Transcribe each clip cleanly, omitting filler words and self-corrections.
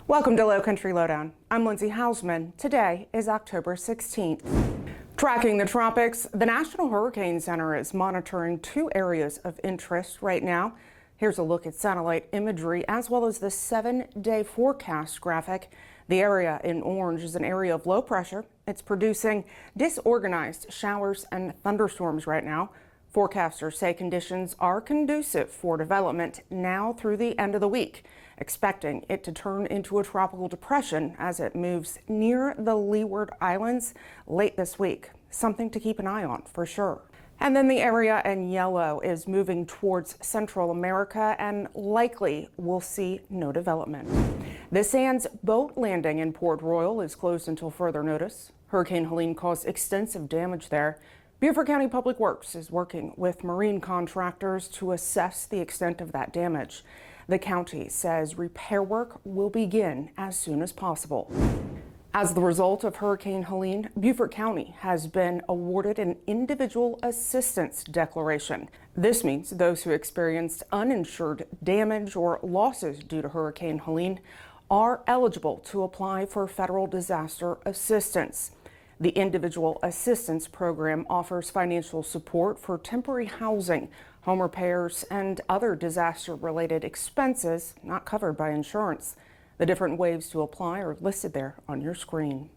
Welcome to Lowcountry Lowdown. I'm Lindsay Hausman. Today is October 16th. Tracking the tropics, the National Hurricane Center is monitoring two areas of interest right now. Here's a look at satellite imagery as well as the 7-day forecast graphic. The area in orange is an area of low pressure. It's producing disorganized showers and thunderstorms right now. Forecasters say conditions are conducive for development now through the end of the week, expecting it to turn into a tropical depression as it moves near the Leeward Islands late this week. Something to keep an eye on for sure. And then the area in yellow is moving towards Central America and likely will see no development. The Sands boat landing in Port Royal is closed until further notice. Hurricane Helene caused extensive damage there. Beaufort County Public Works is working with marine contractors to assess the extent of that damage. The county says repair work will begin as soon as possible. As the result of Hurricane Helene, Beaufort County has been awarded an individual assistance declaration. This means those who experienced uninsured damage or losses due to Hurricane Helene are eligible to apply for federal disaster assistance. The Individual Assistance Program offers financial support for temporary housing, home repairs, and other disaster-related expenses not covered by insurance. The different ways to apply are listed there on your screen.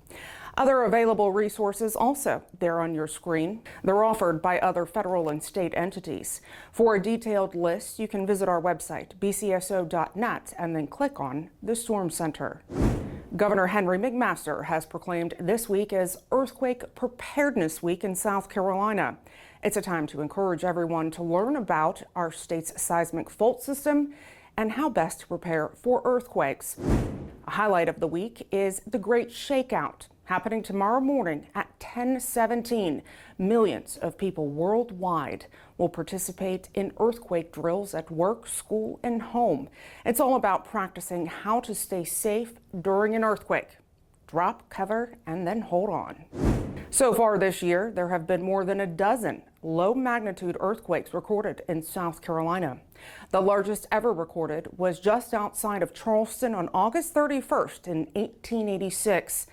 Other available resources also there on your screen. They're offered by other federal and state entities. For a detailed list, you can visit our website, bcso.net, and then click on the Storm Center. Governor Henry McMaster has proclaimed this week as Earthquake Preparedness Week in South Carolina. It's a time to encourage everyone to learn about our state's seismic fault system and how best to prepare for earthquakes. A highlight of the week is the Great ShakeOut, happening tomorrow morning at 10:17. Millions of people worldwide will participate in earthquake drills at work, school, and home. It's all about practicing how to stay safe during an earthquake. Drop, cover, and then hold on. So far this year, there have been more than a dozen low-magnitude earthquakes recorded in South Carolina. The largest ever recorded was just outside of Charleston on August 31st in 1886.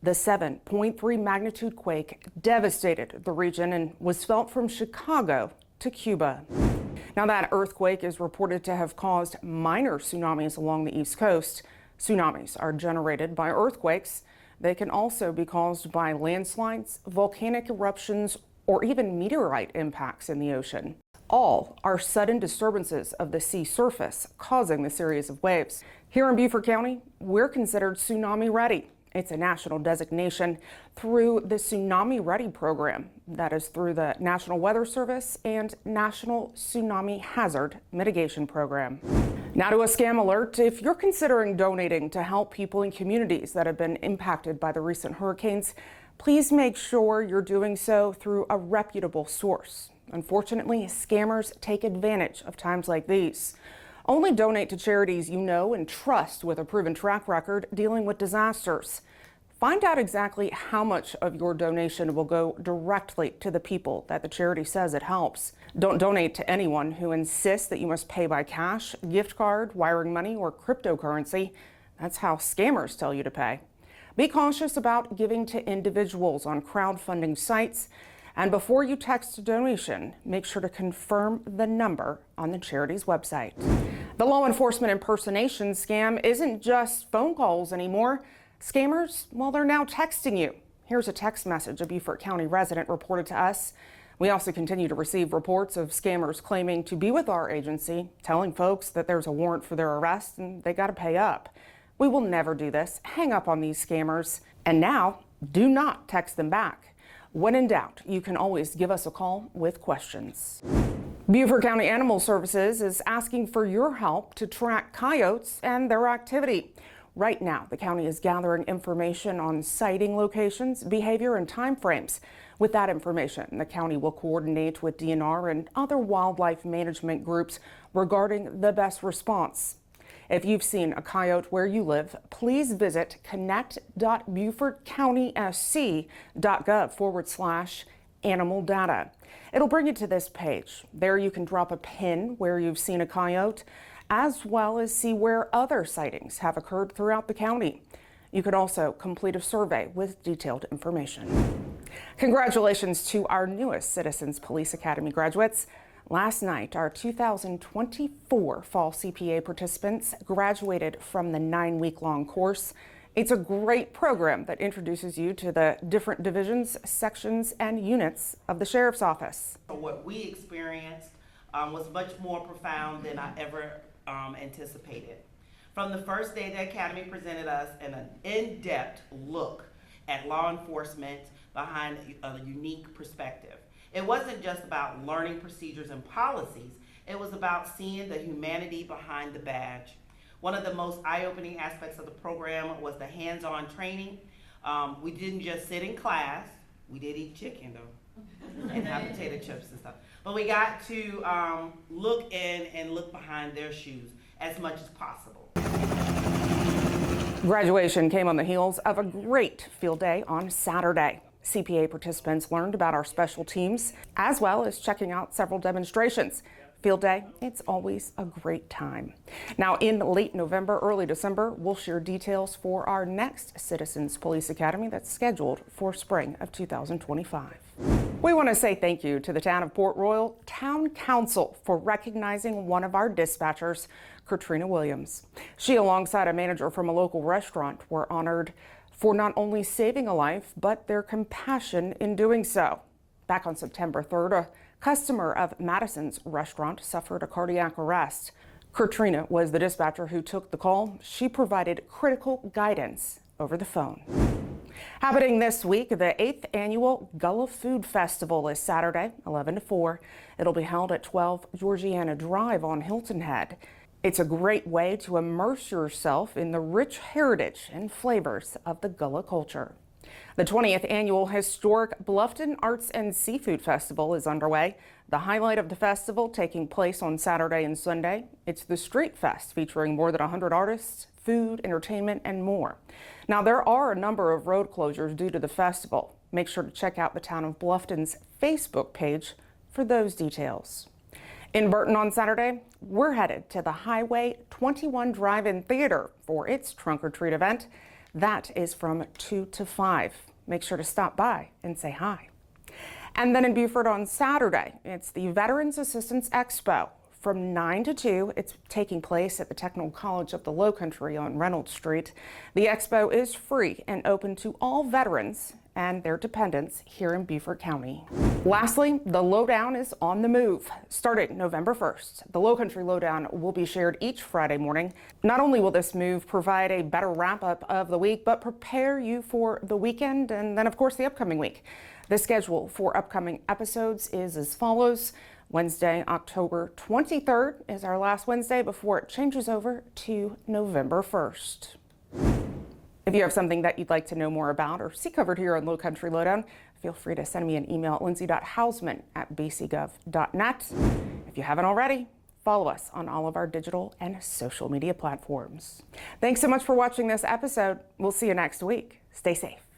The 7.3 magnitude quake devastated the region and was felt from Chicago to Cuba. Now, that earthquake is reported to have caused minor tsunamis along the East Coast. Tsunamis are generated by earthquakes. They can also be caused by landslides, volcanic eruptions, or even meteorite impacts in the ocean. All are sudden disturbances of the sea surface causing the series of waves. Here in Beaufort County, we're considered TsunamiReady. It's a national designation through the TsunamiReady program. That is through the National Weather Service and National Tsunami Hazard Mitigation Program. Now to a scam alert. If you're considering donating to help people in communities that have been impacted by the recent hurricanes, please make sure you're doing so through a reputable source. Unfortunately, scammers take advantage of times like these. Only donate to charities you know and trust with a proven track record dealing with disasters. Find out exactly how much of your donation will go directly to the people that the charity says it helps. Don't donate to anyone who insists that you must pay by cash, gift card, wiring money, or cryptocurrency. That's how scammers tell you to pay. Be cautious about giving to individuals on crowdfunding sites. And before you text a donation, make sure to confirm the number on the charity's website. The law enforcement impersonation scam isn't just phone calls anymore. Scammers, well, they're now texting you. Here's a text message a Beaufort County resident reported to us. We also continue to receive reports of scammers claiming to be with our agency, telling folks that there's a warrant for their arrest and they got to pay up. We will never do this. Hang up on these scammers. And now, do not text them back. When in doubt, you can always give us a call with questions. Beaufort County Animal Services is asking for your help to track coyotes and their activity. Right now, the county is gathering information on sighting locations, behavior, and timeframes. With that information, the county will coordinate with DNR and other wildlife management groups regarding the best response. If you've seen a coyote where you live, please visit connect.beaufortcountysc.gov/animal data. It'll bring you to this page. There you can drop a pin where you've seen a coyote, as well as see where other sightings have occurred throughout the county. You can also complete a survey with detailed information. Congratulations to our newest Citizens Police Academy graduates. Last night, our 2024 fall CPA participants graduated from the 9-week-long course. It's a great program that introduces you to the different divisions, sections, and units of the Sheriff's Office. What we experienced was much more profound than I ever anticipated. From the first day, the Academy presented us an in-depth look at law enforcement behind a unique perspective. It wasn't just about learning procedures and policies, it was about seeing the humanity behind the badge. One of the most eye-opening aspects of the program was the hands-on training. We didn't just sit in class, we did eat chicken though, and have potato chips and stuff. But we got to look in and look behind their shoes as much as possible. Graduation came on the heels of a great field day on Saturday. CPA participants learned about our special teams, as well as checking out several demonstrations. Field day, it's always a great time. Now, in late November, early December, we'll share details for our next Citizens Police Academy that's scheduled for spring of 2025. We want to say thank you to the town of Port Royal Town Council for recognizing one of our dispatchers, Katrina Williams. She, alongside a manager from a local restaurant, were honored for not only saving a life, but their compassion in doing so. Back on September 3rd, a customer of Madison's restaurant suffered a cardiac arrest. Katrina was the dispatcher who took the call. She provided critical guidance over the phone. Happening this week, the 8th annual Gullah Food Festival is Saturday, 11 to 4. It'll be held at 12 Georgiana Drive on Hilton Head. It's a great way to immerse yourself in the rich heritage and flavors of the Gullah culture. The 20th annual historic Bluffton Arts and Seafood Festival is underway. The highlight of the festival taking place on Saturday and Sunday. It's the Street Fest featuring more than 100 artists, food, entertainment, and more. Now, there are a number of road closures due to the festival. Make sure to check out the Town of Bluffton's Facebook page for those details. In Burton on Saturday, we're headed to the Highway 21 Drive-In Theater for its Trunk or Treat event. That is from 2 to 5. Make sure to stop by and say hi. And then in Beaufort on Saturday, it's the Veterans Assistance Expo. From 9 to 2, it's taking place at the Technical College of the Lowcountry on Reynolds Street. The expo is free and open to all veterans and their dependents here in Beaufort County. Lastly, the Lowdown is on the move. Starting November 1st, the Lowcountry Lowdown will be shared each Friday morning. Not only will this move provide a better wrap-up of the week, but prepare you for the weekend and then, of course, the upcoming week. The schedule for upcoming episodes is as follows. Wednesday, October 23rd is our last Wednesday before it changes over to November 1st. If you have something that you'd like to know more about or see covered here on Lowcountry Lowdown, feel free to send me an email at lindsay.hausman@bcgov.net. If you haven't already, follow us on all of our digital and social media platforms. Thanks so much for watching this episode. We'll see you next week. Stay safe.